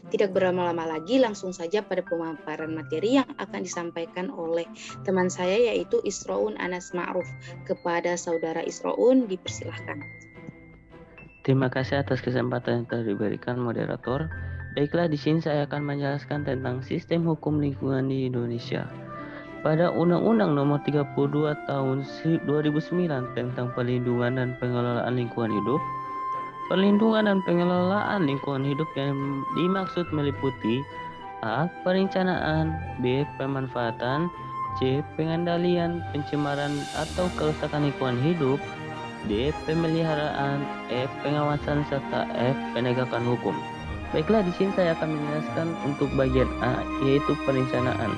Tidak berlama-lama lagi, langsung saja pada pemaparan materi yang akan disampaikan oleh teman saya yaitu Isroun Anas Ma'ruf. Kepada saudara Isroun, dipersilahkan. Terima kasih atas kesempatan yang telah diberikan moderator. Baiklah, di sini saya akan menjelaskan tentang sistem hukum lingkungan di Indonesia. Pada Undang-Undang Nomor 32 Tahun 2009 tentang Perlindungan dan Pengelolaan Lingkungan Hidup, perlindungan dan pengelolaan lingkungan hidup yang dimaksud meliputi A. Perencanaan, B. Pemanfaatan, C. Pengendalian pencemaran atau kerusakan lingkungan hidup, D. Pemeliharaan, E. Pengawasan, serta F. Penegakan hukum. Baiklah, di sini saya akan menjelaskan untuk bagian A, yaitu perencanaan.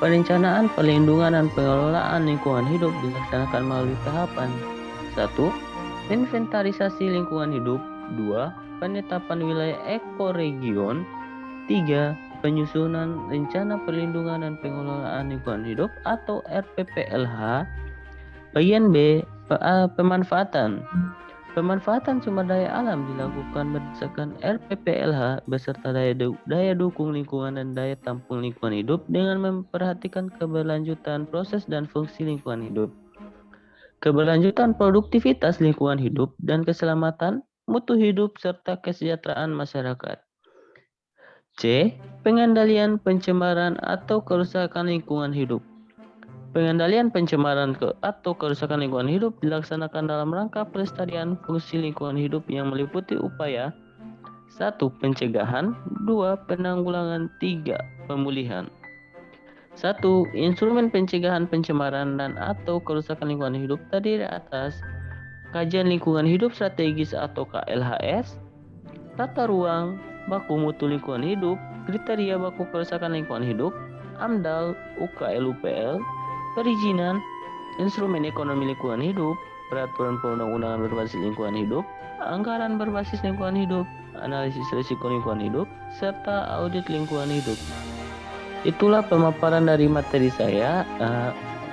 Perencanaan, perlindungan, dan pengelolaan lingkungan hidup dilaksanakan melalui tahapan 1. Inventarisasi lingkungan hidup. 2. Penetapan wilayah ekoregion. 3. Penyusunan rencana perlindungan dan pengelolaan lingkungan hidup atau RPPLH. Bagian B. Pemanfaatan. Pemanfaatan sumber daya alam dilakukan berdasarkan RPPLH beserta daya dukung lingkungan dan daya tampung lingkungan hidup dengan memperhatikan keberlanjutan proses dan fungsi lingkungan hidup, keberlanjutan produktivitas lingkungan hidup, dan keselamatan, mutu hidup, serta kesejahteraan masyarakat. C. Pengendalian pencemaran atau kerusakan lingkungan hidup. Pengendalian pencemaran atau kerusakan lingkungan hidup dilaksanakan dalam rangka pelestarian fungsi lingkungan hidup yang meliputi upaya 1. Pencegahan, 2. Penanggulangan, 3. Pemulihan. 1. Instrumen pencegahan pencemaran dan atau kerusakan lingkungan hidup terdiri atas kajian lingkungan hidup strategis atau KLHS, tata ruang, baku mutu lingkungan hidup, kriteria baku kerusakan lingkungan hidup, AMDAL, UKLUPL, perizinan, instrumen ekonomi lingkungan hidup, peraturan perundang-undangan berbasis lingkungan hidup, anggaran berbasis lingkungan hidup, analisis risiko lingkungan hidup, serta audit lingkungan hidup. Itulah pemaparan dari materi saya.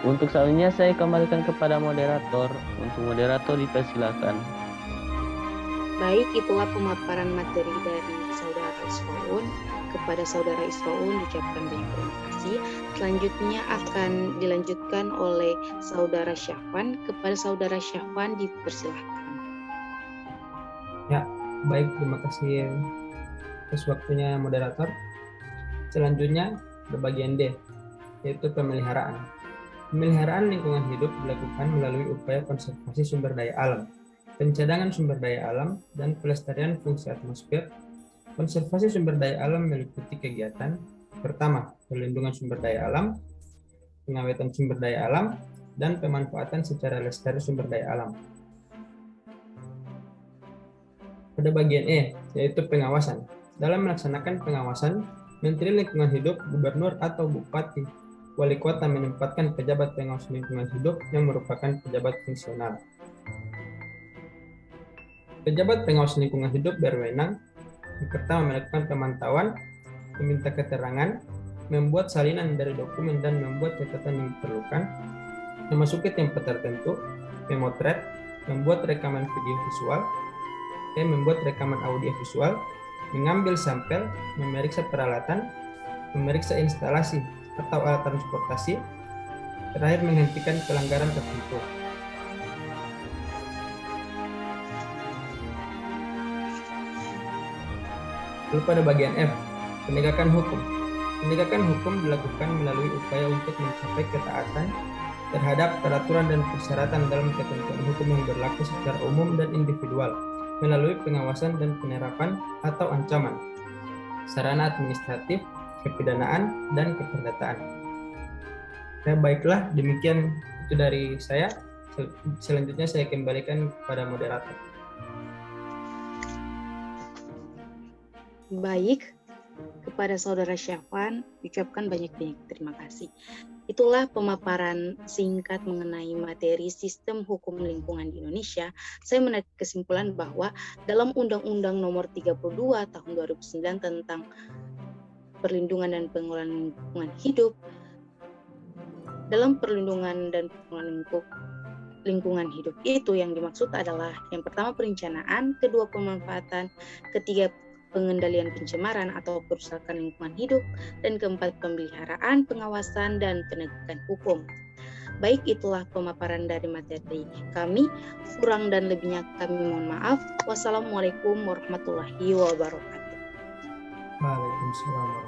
Untuk selanjutnya saya kembalikan kepada moderator. Untuk moderator dipersilakan. Baik, itulah pemaparan materi dari saudara Isroun. Kepada saudara Isroun diucapkan banyak terima kasih. Selanjutnya akan dilanjutkan oleh saudara Syahwan. Kepada saudara Syahwan dipersilahkan. Ya, baik, terima kasih atas waktunya moderator. Selanjutnya ke bagian D, yaitu pemeliharaan. Pemeliharaan lingkungan hidup dilakukan melalui upaya konservasi sumber daya alam, pencadangan sumber daya alam, dan pelestarian fungsi atmosfer. Konservasi sumber daya alam meliputi kegiatan pertama, perlindungan sumber daya alam, pengawetan sumber daya alam, dan pemanfaatan secara lestari sumber daya alam. Pada bagian E, yaitu pengawasan. Dalam melaksanakan pengawasan, Menteri Lingkungan Hidup, Gubernur atau Bupati, Wali Kota menempatkan pejabat pengawas lingkungan hidup yang merupakan pejabat fungsional. Pejabat pengawas lingkungan hidup berwenang yang pertama melakukan pemantauan, meminta keterangan, membuat salinan dari dokumen dan membuat catatan yang diperlukan, memasuki tempat tertentu, memotret, membuat rekaman video visual, membuat rekaman audio visual, mengambil sampel, memeriksa peralatan, memeriksa instalasi atau alat transportasi, terakhir menghentikan pelanggaran tertentu. Lalu pada bagian F, penegakan hukum. Penegakan hukum dilakukan melalui upaya untuk mencapai ketaatan terhadap peraturan dan persyaratan dalam ketentuan hukum yang berlaku secara umum dan individual, melalui pengawasan dan penerapan atau ancaman, sarana administratif, kepidanaan, dan keperdataan. Ya, baiklah, demikian itu dari saya. Selanjutnya saya kembalikan kepada moderator. Baik, kepada saudara Syafwan diucapkan banyak-banyak terima kasih. Itulah pemaparan singkat mengenai materi sistem hukum lingkungan di Indonesia. Saya menarik kesimpulan bahwa dalam Undang-Undang Nomor 32 Tahun 2009 tentang Perlindungan dan Pengelolaan Lingkungan Hidup, dalam perlindungan dan pengelolaan lingkungan hidup itu yang dimaksud adalah yang pertama perencanaan, kedua pemanfaatan, ketiga pengendalian pencemaran atau kerusakan lingkungan hidup, dan keempat, pemeliharaan, pengawasan, dan penegakan hukum. Baik, itulah pemaparan dari materi kami. Kurang dan lebihnya kami mohon maaf. Wassalamualaikum warahmatullahi wabarakatuh. Waalaikumsalam.